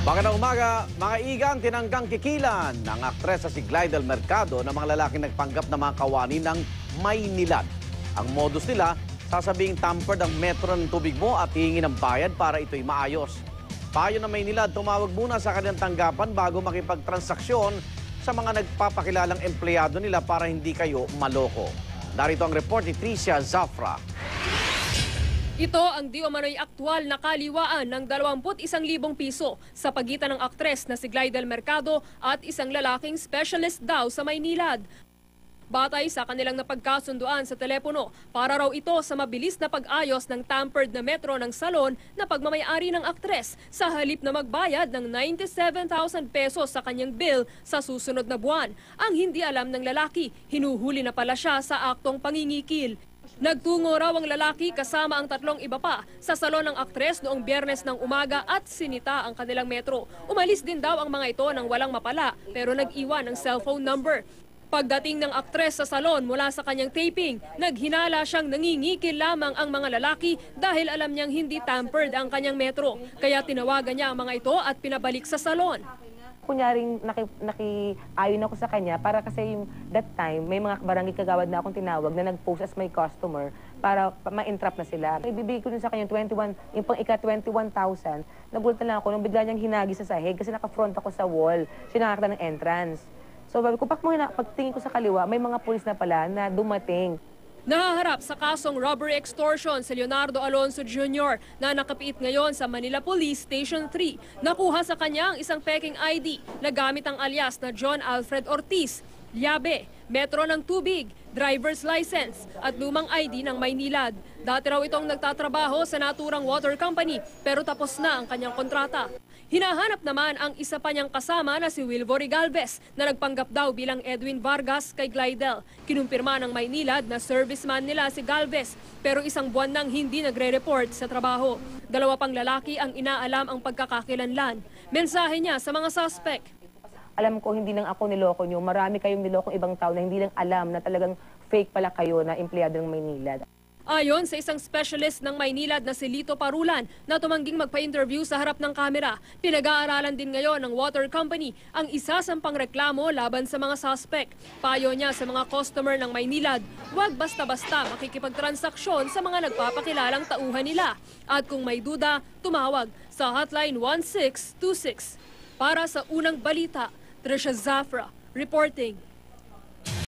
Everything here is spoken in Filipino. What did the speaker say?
Magandang umaga, mga igan, tinanggang kikilan ng aktres na si Glidel Mercado na mga lalaking nagpanggap na mga kawani ng Maynilad. Ang modus nila, sasabing tampered ang metro ng tubig mo at hihingi ng bayad para ito'y maayos. Payo ng Maynilad, tumawag muna sa kanilang tanggapan bago makipagtransaksyon sa mga nagpapakilalang empleyado nila para hindi kayo maloko. Narito ang report ni Tricia Zafra. Ito ang di umano'y aktwal na kaliwaan ng 21,000 piso sa pagitan ng aktres na si Glidel Mercado at isang lalaking specialist daw sa Maynilad. Batay sa kanilang napagkasunduan sa telepono, para raw ito sa mabilis na pag-ayos ng tampered na metro ng salon na pagmamayari ng aktres sa halip na magbayad ng 97,000 pesos sa kanyang bill sa susunod na buwan. Ang hindi alam ng lalaki, hinuhuli na pala siya sa aktong pangingikil. Nagtungo raw ang lalaki kasama ang 3 iba pa sa salon ng aktres noong Biyernes ng umaga at sinita ang kanilang metro. Umalis din daw ang mga ito nang walang mapala pero nag-iwan ng cellphone number. Pagdating ng aktres sa salon mula sa kanyang taping, naghinala siyang nangingikil lamang ang mga lalaki dahil alam niyang hindi tampered ang kanyang metro. Kaya tinawagan niya ang mga ito at pinabalik sa salon. Kunyaring nakiayon ako sa kanya para kasi yung that time may mga barangay kagawad na akong tinawag na nag-post as my customer para ma-entrap na sila. Ibibigay ko din sa kanya yung pang ika-21,000. Nagulat na lang ako nung bigla niyang hinagi sa sahig kasi naka-front ako sa wall. Siya nakakita ng entrance. So sabi ko, pagtingin ko sa kaliwa, may mga pulis na pala na dumating. Nahaharap sa kasong robbery extortion si Leonardo Alonso Jr. na nakapiit ngayon sa Manila Police Station 3. Nakuha sa kanya ang isang peking ID na gamit ang alias na John Alfred Ortiz, Yabe, metro ng tubig, driver's license at lumang ID ng Maynilad. Dati raw itong nagtatrabaho sa naturang water company pero tapos na ang kanyang kontrata. Hinahanap naman ang isa pa niyang kasama na si Wilvory Galvez na nagpanggap daw bilang Edwin Vargas kay Glidel. Kinumpirma ng Maynilad na serviceman nila si Galvez pero isang buwan nang hindi nagre-report sa trabaho. 2 pang lalaki ang inaalam ang pagkakakilanlan. Mensahe niya sa mga suspect. Alam ko hindi lang ako niloko niyo, marami kayong nilokong ibang tao na hindi lang alam na talagang fake pala kayo na empleyado ng Maynilad. Ayon sa isang specialist ng Maynilad na si Lito Parulan na tumangging magpa-interview sa harap ng kamera, pinag-aaralan din ngayon ng water company ang isasampang reklamo laban sa mga suspect. Payo niya sa mga customer ng Maynilad, huwag basta-basta makikipagtransaksyon sa mga nagpapakilalang tauhan nila. At kung may duda, tumawag sa hotline 1626. Para sa unang balita, Tricia Zafra, reporting.